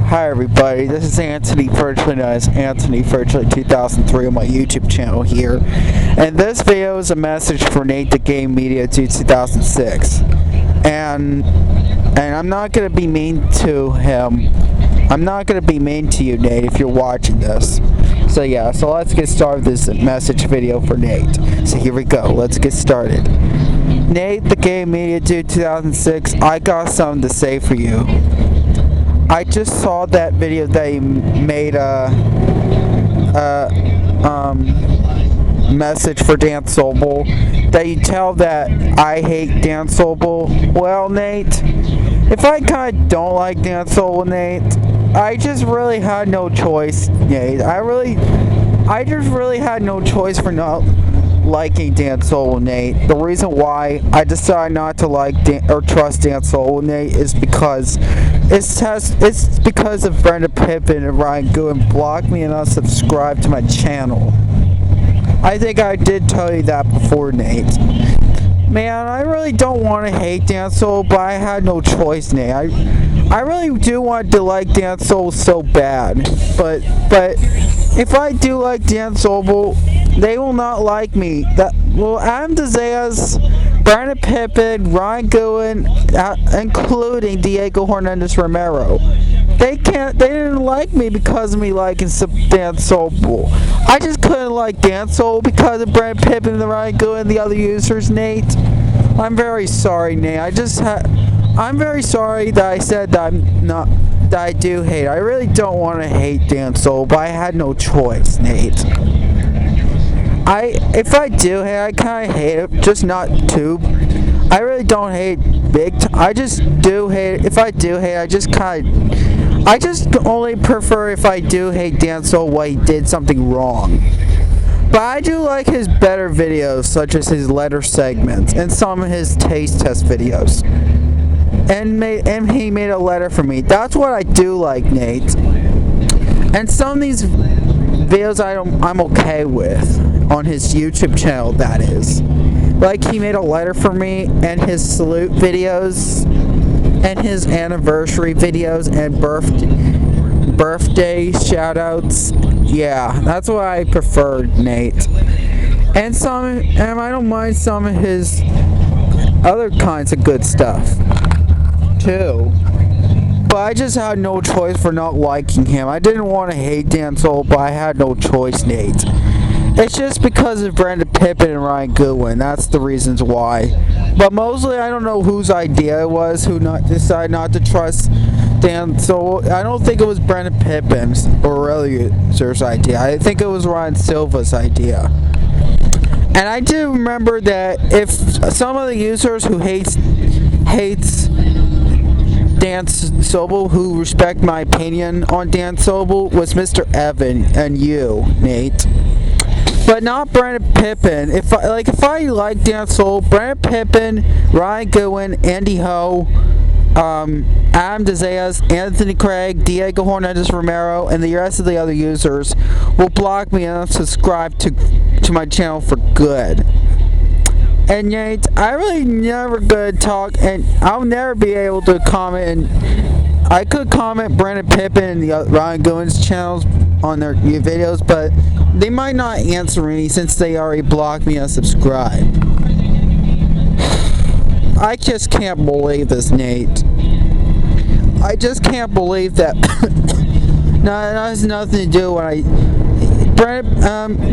Hi everybody, this is Anthony, virtually known as Anthony Virtually 2003 on my YouTube channel here. And this video is a message for Nate the Game Media 2006. And I'm not going to be mean to him. I'm not going to be mean to you, Nate, if you're watching this. So let's get started with this message video for Nate. So here we go, let's get started. Nate the Game Media 2006, I got something to say for you. I just saw that video that you made a message for Dan Sobel, that you tell that I hate Dan Sobel. Well, Nate, if I kind of don't like Dan Sobel, Nate, I just really had no choice, Nate. I just really had no choice for not liking Dan Sobel, Nate. The reason why I decided not to like or trust Dan Sobel, Nate, is because it's because of Brenda Pippin and Ryan Goodwin blocked me and unsubscribed to my channel. I think I did tell you that before, Nate. Man, I really don't want to hate Dan Sobel, but I had no choice, Nate. I really do want to like Dan Sobel so bad, but if I do like Dan Sobel, they will not like me. Adam DeZayas, Brandon Pippin, Ryan Goodwin, including Diego Hernandez Romero, they didn't like me because of me liking Dan Sobel. I just couldn't like Dan Sobel because of Brandon Pippin and Ryan Goodwin and the other users, Nate. I'm very sorry, Nate. I'm very sorry that I said that that I do hate. I really don't want to hate Dan Sobel, but I had no choice, Nate. If I do hate, I kind of hate it, just not too. I really don't hate big time. I just do hate. If I do hate, I just only prefer if I do hate Dan Sobel when he did something wrong. But I do like his better videos, such as his letter segments and some of his taste test videos. And he made a letter for me. That's what I do like, Nate. And some of these videos I'm okay with on his YouTube channel, that is. Like he made a letter for me, and his salute videos, and his anniversary videos, and birthday shoutouts. Yeah, that's what I preferred, Nate. And I don't mind some of his other kinds of good stuff too. But I just had no choice for not liking him. I didn't want to hate Dan Sobel, but I had no choice, Nate. It's just because of Brenda Pippin and Ryan Goodwin. That's the reasons why. But mostly, I don't know whose idea it was, decided not to trust Dan Sobel. I don't think it was Brenda Pippin's or other user's idea. I think it was Ryan Silva's idea. And I do remember that if some of the users who hates Dan Sobel, who respect my opinion on Dan Sobel, was Mr. Evan and you, Nate. But not Brandon Pippin. If I like Dan Sobel, Brandon Pippin, Ryan Goodwin, Andy Ho, Adam DeZayas, Anthony Craig, Diego Hernandez Romero, and the rest of the other users will block me and unsubscribe to my channel for good. And Nate, I really never gonna talk, and I'll never be able to comment. And I could comment Brandon Pippin and the Ryan Goodwin's channels on their videos, but they might not answer me since they already blocked me and subscribed. I just can't believe this, Nate. I just can't believe that. No, it has nothing to do when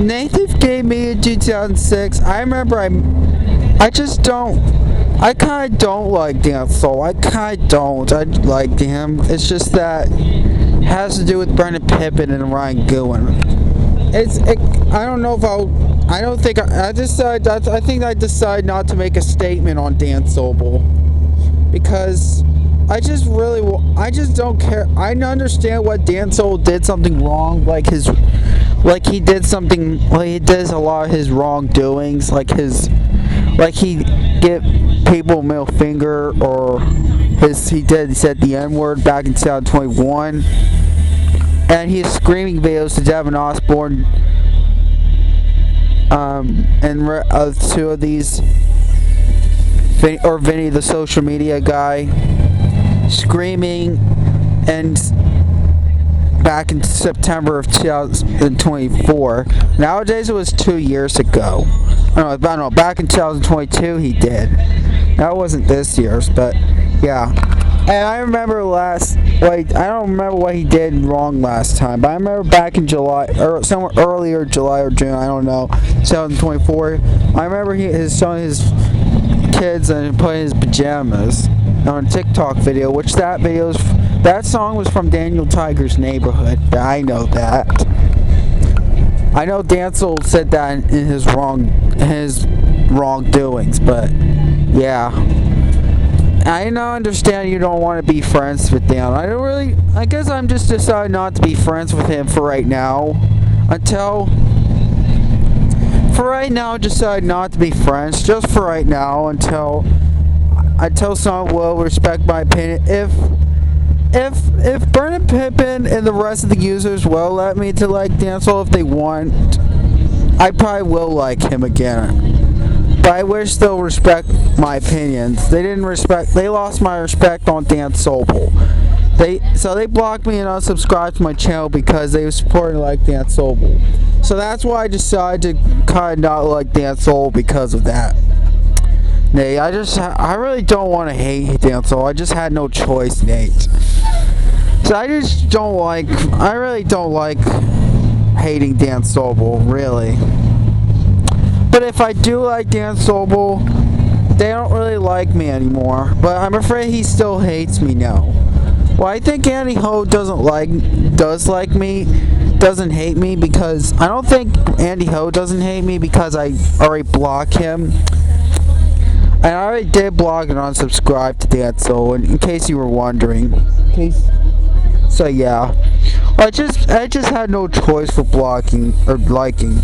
Nathan gave me in 2006. I remember I kind of don't like Dan Sobel. I kind of don't. I like him. It's just that it has to do with Brandon Pippin and Ryan Goodwin. I don't know if I don't think I think I decided not to make a statement on Dan Sobel because I just don't care. I understand what Dan Sobel did something wrong, he does a lot of his wrongdoings, like he give people middle finger, or he said the N-word back in 2021, and he's screaming videos to Devin Osborne, and two of these, Vinny the social media guy, screaming and back in September of 2024. Nowadays it was 2 years ago. I don't know, back in 2022 he did. That wasn't this year's, but yeah. And I remember I don't remember what he did wrong last time, but I remember back in July, or somewhere earlier, July or June, I don't know, 2024, I remember he showing his kids and putting his pajamas on a TikTok video, which that song was from Daniel Tiger's Neighborhood. I know that. I know Dancel said that in his wrongdoings, but yeah. I understand you don't want to be friends with Dan. I guess I'm just deciding not to be friends with him for right now. Decide not to be friends, just for right now, until someone will respect my opinion. If Brendan Pippin and the rest of the users will let me to like Dancel if they want, I probably will like him again. But I wish they'll respect my opinions. They lost my respect on Dan Sobel. They blocked me and unsubscribed to my channel because they were supporting like Dan Sobel. So that's why I decided to kind of not like Dan Sobel because of that. Nate, I really don't want to hate Dan Sobel. I just had no choice, Nate. So I really don't like hating Dan Sobel, really. But if I do like Dan Sobel, they don't really like me anymore. But I'm afraid he still hates me now. Well, I think Andy Ho doesn't hate me because I don't think Andy Ho doesn't hate me because I already blocked him. And I already did block and unsubscribe to Dan Sobel, in case you were wondering. So yeah, I just had no choice for blocking or liking.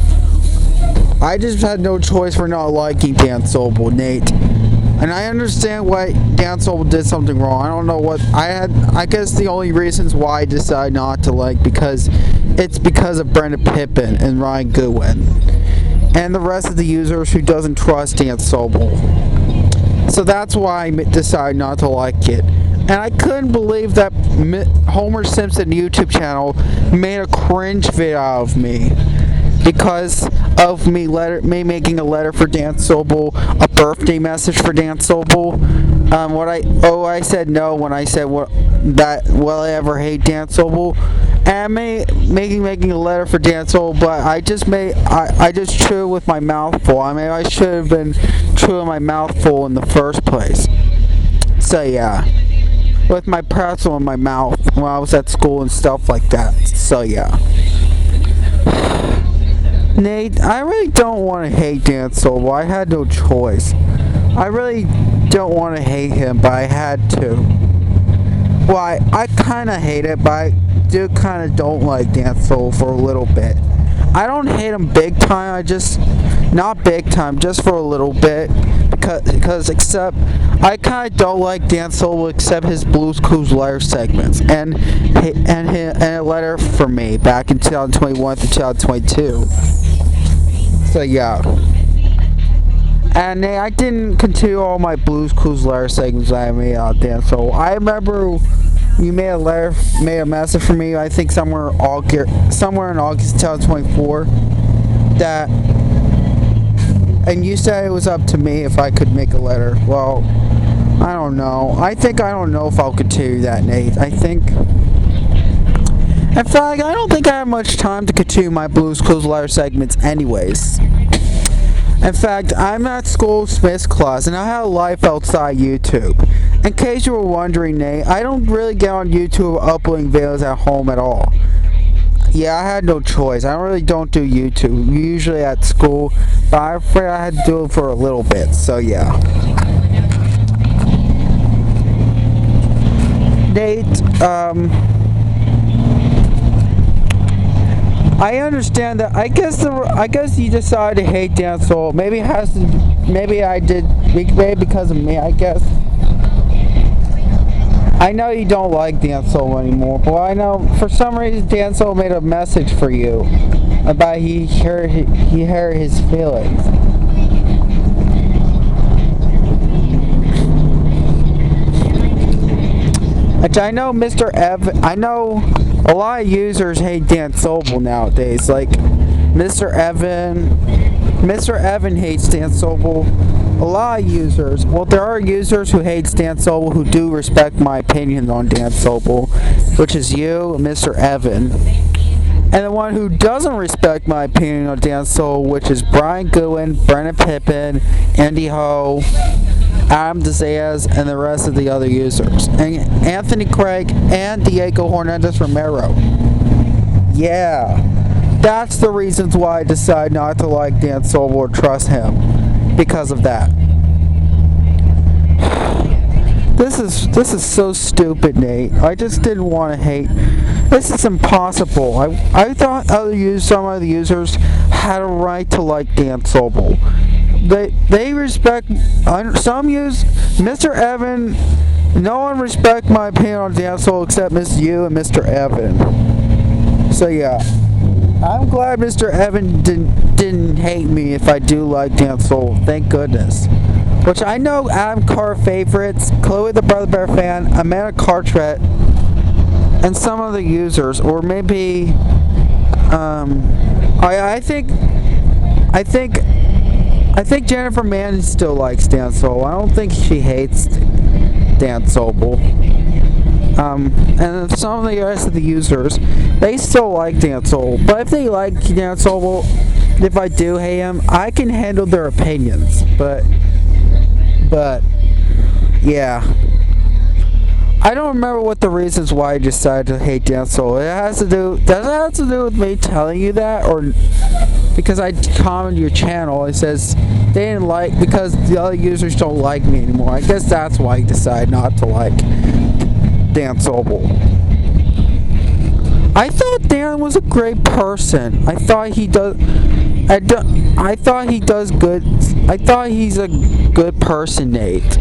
I just had no choice for not liking Dan Sobel, Nate. And I understand why Dan Sobel did something wrong. I don't know what I guess the only reasons why I decided not to like because of Brendan Pippin and Ryan Goodwin and the rest of the users who doesn't trust Dan Sobel. So that's why I decided not to like it. And I couldn't believe that Homer Simpson YouTube channel made a cringe video of me because of me making a letter for Dan Sobel, a birthday message for Dan Sobel. I said no when I said will I ever hate Dan Sobel, and making a letter for Dan Sobel, but I just chewed with my mouth full. I mean, I should have been chewing my mouth full in the first place. So yeah, with my pretzel in my mouth when I was at school and stuff like that. So yeah. Nate, I really don't want to hate Dan Sobel. I had no choice. I really don't want to hate him, but I had to. Well, I kind of hate it, but I do kind of don't like Dan Sobel for a little bit. I don't hate him big time. Not big time, just for a little bit. Because I kind of don't like Dan Sobel except his Blue's Clues letter segments and a letter for me back in 2021 to 2022. So yeah. And I didn't continue all my Blue's Clues letter segments I made out there. So I remember you made a message for me. I think somewhere in August 2024. And you said it was up to me if I could make a letter. Well, I don't know. I don't know if I'll continue that, Nate. In fact, I don't think I have much time to continue my Blue's Clues letter segments anyways. In fact, I'm at school Smith's class, and I have a life outside YouTube. In case you were wondering, Nate, I don't really get on YouTube uploading videos at home at all. Yeah, I had no choice. I don't do YouTube. Usually at school, but I'm afraid I had to do it for a little bit. So yeah. Nate, I understand that. I guess you decided to hate Dan Sobel. Maybe because of me. I guess. I know you don't like Dan Sobel anymore, but I know for some reason Dan Sobel made a message for you about he hurt his feelings. Which I know a lot of users hate Dan Sobel nowadays. Like Mr. Evan hates Dan Sobel. A lot of users. Well, there are users who hate Dan Sobel who do respect my opinion on Dan Sobel, which is you, Mr. Evan. And the one who doesn't respect my opinion on Dan Sobel, which is Brian Goodwin, Brennan Pippin, Andy Ho, Adam DeZayas, and the rest of the other users. And Anthony Craig and Diego Hernandez Romero. Yeah. That's the reasons why I decide not to like Dan Sobel or trust him. Because of that. This is so stupid, Nate. I just didn't want to hate. This is impossible. I thought some other users had a right to like Dan Sobel. They respect some Mr. Evan. No one respects my opinion on Dan Sobel except you and Mr. Evan. So yeah, I'm glad Mr. Evan didn't hate me if I do like Dan Sobel. Thank goodness. Which I know Adam Carr favorites, Chloe the Brother Bear fan, Amanda Carteret, and some other users, or maybe I think Jennifer Mann still likes Dan Sobel. I don't think she hates Dan Sobel. And some of the rest of the users, they still like Dan Sobel. But if they like Dan Sobel, if I do hate him, I can handle their opinions. But yeah, I don't remember what the reasons why I decided to hate Dan Sobel. Does it have to do with me telling you that, or because I commented your channel? It says they didn't like because the other users don't like me anymore. I guess that's why I decided not to like Dan Sobel. I thought Dan was a great person. I thought he does good. I thought he's a good person, Nate.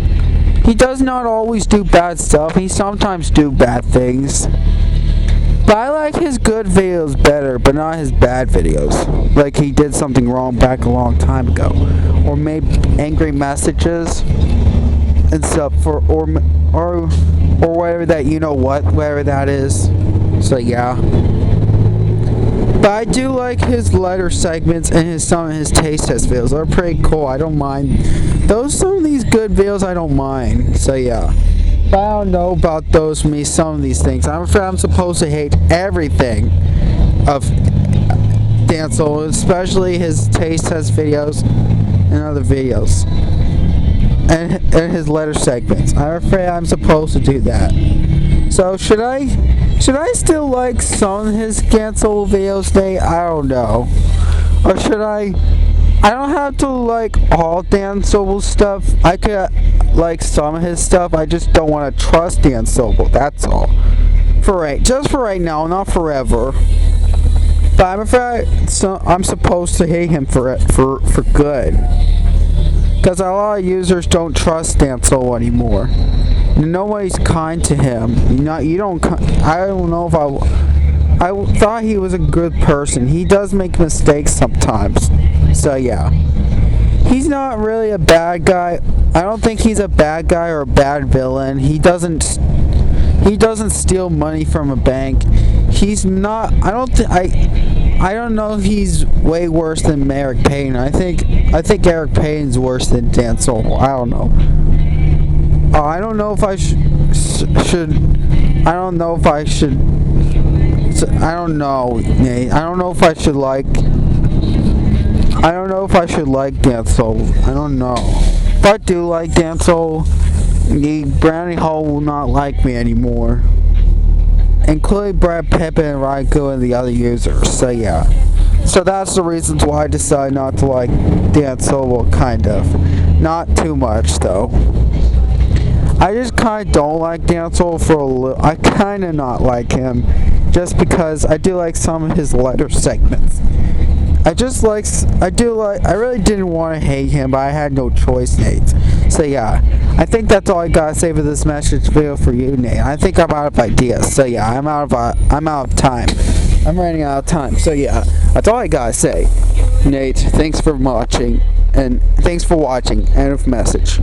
He does not always do bad stuff. He sometimes do bad things. But I like his good videos better, but not his bad videos. Like he did something wrong back a long time ago, or made angry messages and stuff or whatever that whatever that is. So yeah. But I do like his letter segments and some of his taste test videos. They're pretty cool. I don't mind some of these good videos. I don't mind. So yeah. But I don't know about some of these things. I'm afraid I'm supposed to hate everything of Dan Sobel, especially his taste test videos and other videos. And his letter segments. I'm afraid I'm supposed to do that. So should I still like some of his Dan Sobel videos, Nate? I don't know. Or should I don't have to like all Dan Sobel's stuff. I could like some of his stuff. I just don't want to trust Dan Sobel. That's all. Just for right now, not forever. But I'm afraid I'm supposed to hate him for good. Because a lot of users don't trust Dan Sobel anymore. Nobody's kind to him. I don't know if I thought he was a good person. He does make mistakes sometimes. So yeah. He's not really a bad guy. I don't think he's a bad guy or a bad villain. He doesn't steal money from a bank. He's not. I don't know if he's way worse than Eric Payne. I think Eric Payne's worse than Dan Sobel. I don't know. I don't know if I should. I don't know if I should. I don't know, Nate. I don't know if I should like. I don't know if I should like Dan Sobel. I don't know. If I do like Dan Sobel, Brownie Hall will not like me anymore. Including Brad Pippin and Ryan Goodwin and the other users. So yeah. So that's the reasons why I decided not to like Dan Sobel, kind of. Not too much though. I just kind of don't like Dan Sobel for a little. I kind of not like him, just because I do like some of his letter segments. I really didn't want to hate him, but I had no choice, Nate. So yeah, I think that's all I gotta say for this message video for you, Nate. I think I'm out of ideas. So yeah, I'm out of time. I'm running out of time. So yeah, that's all I gotta say, Nate. Thanks for watching, and thanks for watching. End of message.